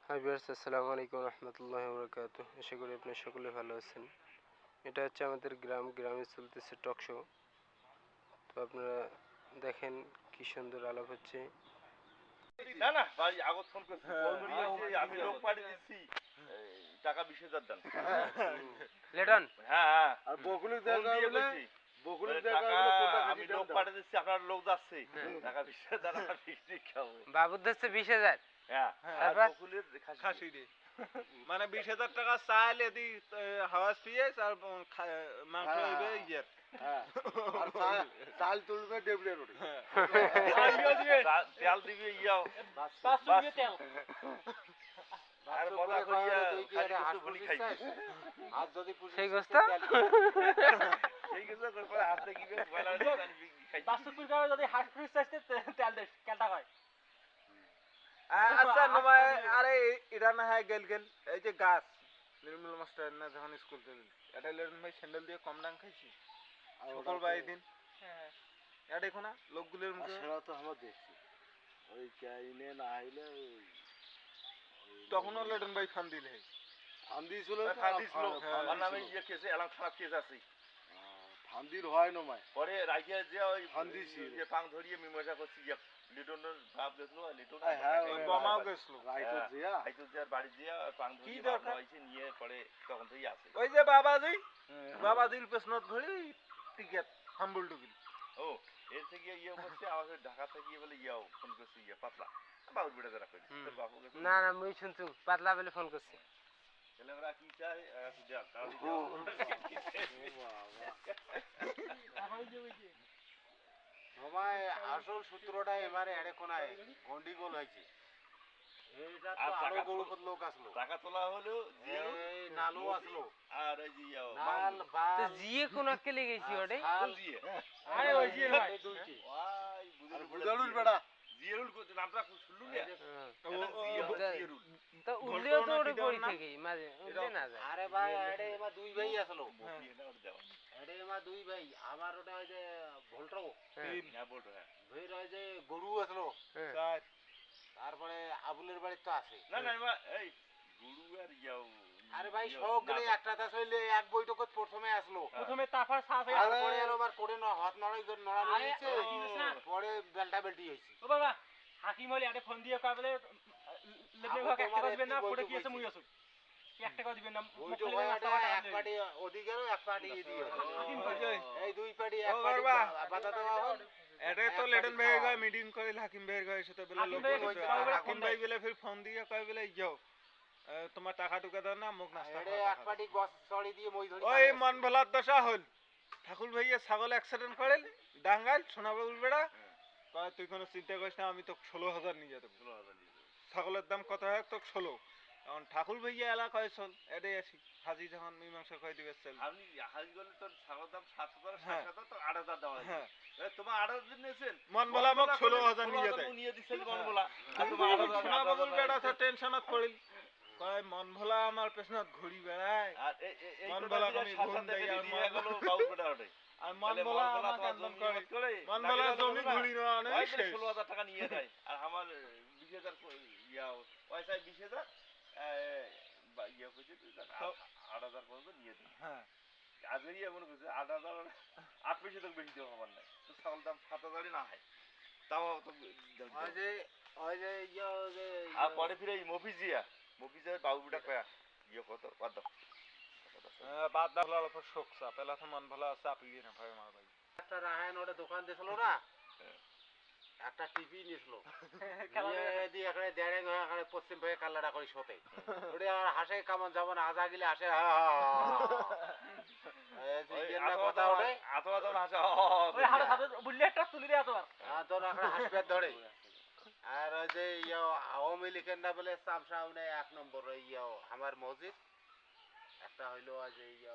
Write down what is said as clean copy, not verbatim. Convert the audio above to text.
Hi viewers, আসসালামু আলাইকুম রহমতুল্লাহি ওয়া বারাকাতুহু। আশা করি আপনারা সকলে ভালো আছেন। এটা হচ্ছে আমাদের গ্রামে চলতেছে টক শো। তো আপনারা দেখেন কি সুন্দর আলাপ হচ্ছে। না না ভাই আগত ফোন করছি আমি লোক পাঠিয়ে দিচ্ছি টাকা 20,000 দেন। লেটন হ্যাঁ হ্যাঁ আর বকুলের ফোন জায়গা দিয়ে হলে বলছি বকুলের বলে, জায়গা টাকা হলে কোনটা আমি খাসি লোক দাম পাঠিয়ে দিচ্ছি আপনার লোক যাচ্ছে টাকা 20,000 আমার পিকনিক খাবো। বাবুর ধরছে 20,000। হ্যাঁ আর তারপর? বকুলের খাসি রে মানে 20,000 টাকা চাইল এদি হাওয়াজ পিয়েস আর মাংস হ্যাঁ। হইবে ইয়ের হ্যাঁ আর চাল তুলবে ডেবলে রোডে তেল দিবি ইয়াও আর মজা করিয়া খাসি কিছু বলি খাইবি আর যদি সেই গোস্ত সেই কিছু করে হাতে কি বেশ বলা জানি খাইবি 500 টাকা যদি হাঁস ফ্রিজ চাইতে তেল দেশ কেলটা হয়। আচ্ছা নমাই আরে এটা না হয় গেল এই যে গাছ নির্মল মাস্টার না যখন স্কুল চলে এটা লেন ভাই স্যান্ডেল দিয়ে কম ডাং খাইছি সকল বাই দিন হ্যাঁ এটা দেখো না লোকগুলোর মুখে সেটা তো আমরা দেখছি ওই চাইনে না আইলে তখনও লেটন ভাই ফান দিলে ফান্দি ছিল ফান্দি ছিল আমার নামে ইয়ে কেসে এলাম খারাপ কেস আছে ফান্দির হয় না মাই পরে রাখিয়া যে ওই ফান্দি ছিল। যে পাং ধরিয়ে মীমাংসা করছি ইয়ে লিটনের ভাব দেখলো লিটন হ্যাঁ ওই বোমাও গেছিল রাইতো জিয়া আইতো যে বাড়ি দিয়া পাং ধরিয়ে কি দরকার? হইছে নিয়ে পরে তখন থেকেই আছে ওই যে বাবাজির পেছনত ধরে টিকেট হাম্বল টুকিল ও এর থেকে ইয়ে করছে আমাদের ঢাকা থেকে বলে ইয়াও ফোন করছে ইয়ে পাতলা বাবুর বেটা যারা কইছে তোর বাবু গেছে না না মুই শুনছু পাতলা বলে ফোন করছি। তাহলে আমরা কি চাই দেখ তাহলে সবাই আসল সূত্রটা এবারে এড়ে কোনায় গন্ডিগোল হয়েছে এইটা তো আর আরো টাকা গরুপত লোক আসলো টাকা তোলা হলো এই নালু আসলো আর এই যে ইয়াও নাল তো বাল জিয়ে কোন আক্কেলে গেছি ওটাই। শাল জিয়ে আরে ওই যে ভাই এই দুইটি ওয়াই আর বুঝালুর বুঝালুর বেড়া জিয়েরুল কত নামটা শুনলু না জিয়েরুল তো উল্লেও তো ওটা পড়ি থেকে মাঝে উল্লে না যায়। আরে ভাই এড়ে এমা দুই ভাই আসলো বকি না ওর দেওয়া এড়ে এমা দুই ভাই আমার ওটা ওই যে ভোল্টো হ্যাঁ বলতো হ্যাঁ ভাইর ওই যে গরু আসলো হ্যাঁ। তারপরে আবুলের বাড়ি তো আছে না না এবার এই গুরু আর ইয়াও আরে ভাই সবগুলো একটা তাস হইলে এক বৈঠকত প্রথমে আসলো প্রথমে তারপর সাফ হয়ে তারপরে আবার করে হাত নড়ানো আরে, হয়েছে ওই জিনিস না। পরে বেলটা বেলটি হয়েছে ও বাবা হাকিম হলি আরে ফোন দিয়ে কয় বলে লেবনে ভাগ একটা করে দিবেন না পড়ে কি আছে মুই আছো একটা করে দিবেন না বৈঠক হয় এটা এক পার্টি ওদিকের এক পার্টি এদিকে এই দুই পার্টি এক ও পার্টি বাবা। বাধা দেওয়া হল এটা তো লেটন ভাই গয় মিটিং করে হাকিম ভাইয়ের গয় সাথে বলে হাকিম লোক ভাই বলছে, কইছে, বাবা হাকিম ভাই বলে ফির ফোন দিয়ে কয় বলে যাও তোমার টাকা টুকা দাও না মুখ নাস্তা এড়ে খাওয়া এক টাকা পার্টি গছ চড়ি দিয়ে মই ধরি ওই মন ভোলার দশা হল ঠাকুর ভাইয়া ছাগল অ্যাক্সিডেন্ট করেন ডাঙ্গাল সোনাবাবুর বেড়া কয় তুই কোনো চিন্তা করিস না আমি তো 16,000 নিয়ে যেতে ছাগলের দাম কত হয় তো 16 এখন ঠাকুর ভাইয়া এলাকায় চল এটাই আসি হাজি যখন মীমাংসা করে দিবে চল আপনি হাজি বলে তোর ছাগল দাম 7,000 হ্যাঁ। 7,000 তো 8,000 দেওয়া হয়েছে হ্যাঁ তোমার 8,000 নিয়েছেন মন ভোলা মোক 16,000 নিয়ে যায় নিয়ে দিছেন মন বলা তোমার 8,000 সোনাবাবুর বেড়া তো টেনশনত পড়িল কয় মন ভোলা আমার পেছনত ঘুরি বেড়ায় আর এই মন কথা বলা দিয়ে আমি শাসন ঘুম দেই দেখে আর দিয়ে গেল বাবু বেটা ওটাই আর মন ভোলা আমাকে একদম করে মন ভোলা জমি ঘুরি না অনেক 16,000 টাকা নিয়ে যায় আর আমার 20,000 ইয়াও পয়সা 20,000 ইয়া কইছে 8,000 পর্যন্ত নিয়ে দিন হ্যাঁ আজকে ইয়ে মনে করছে 8,000 8 পয়সা তো বেশি দেওয়া আমার নাই তো ছাগল দাম 7,000 না হয় তাও তো ওই যে ইয়া যে আর পরে ফিরে এই মফিজের বাবু বেটা কয়া ইয়ে কত কত বাদ দা ভোলার উপর শোক চাপ এলা তো মন ভোলা চাপ ইয়ে না ভাই আমার ভাই একটা রাহায়ন ওটা দোকান দিয়েছিল না একটা টিভি নিয়েছিল দিয়ে এখানে দেড়ে এখানে পশ্চিম ভাগে কাল্লাটা করে শোতে ওটা আর হাসে কেমন যাবো না আজা গেলে হাসে কথা ওঠে আতো হাসা ওই হাড় হাতে বুলেটটা তুলি দে এতবার তোর এখন হাসবে ধরে আর ওই যে ইয়া আওয়ামী লীগের না বলে সামসামনে 1 নম্বর ইয়া আমার মসজিদ একটা হইলো আজ ইয়া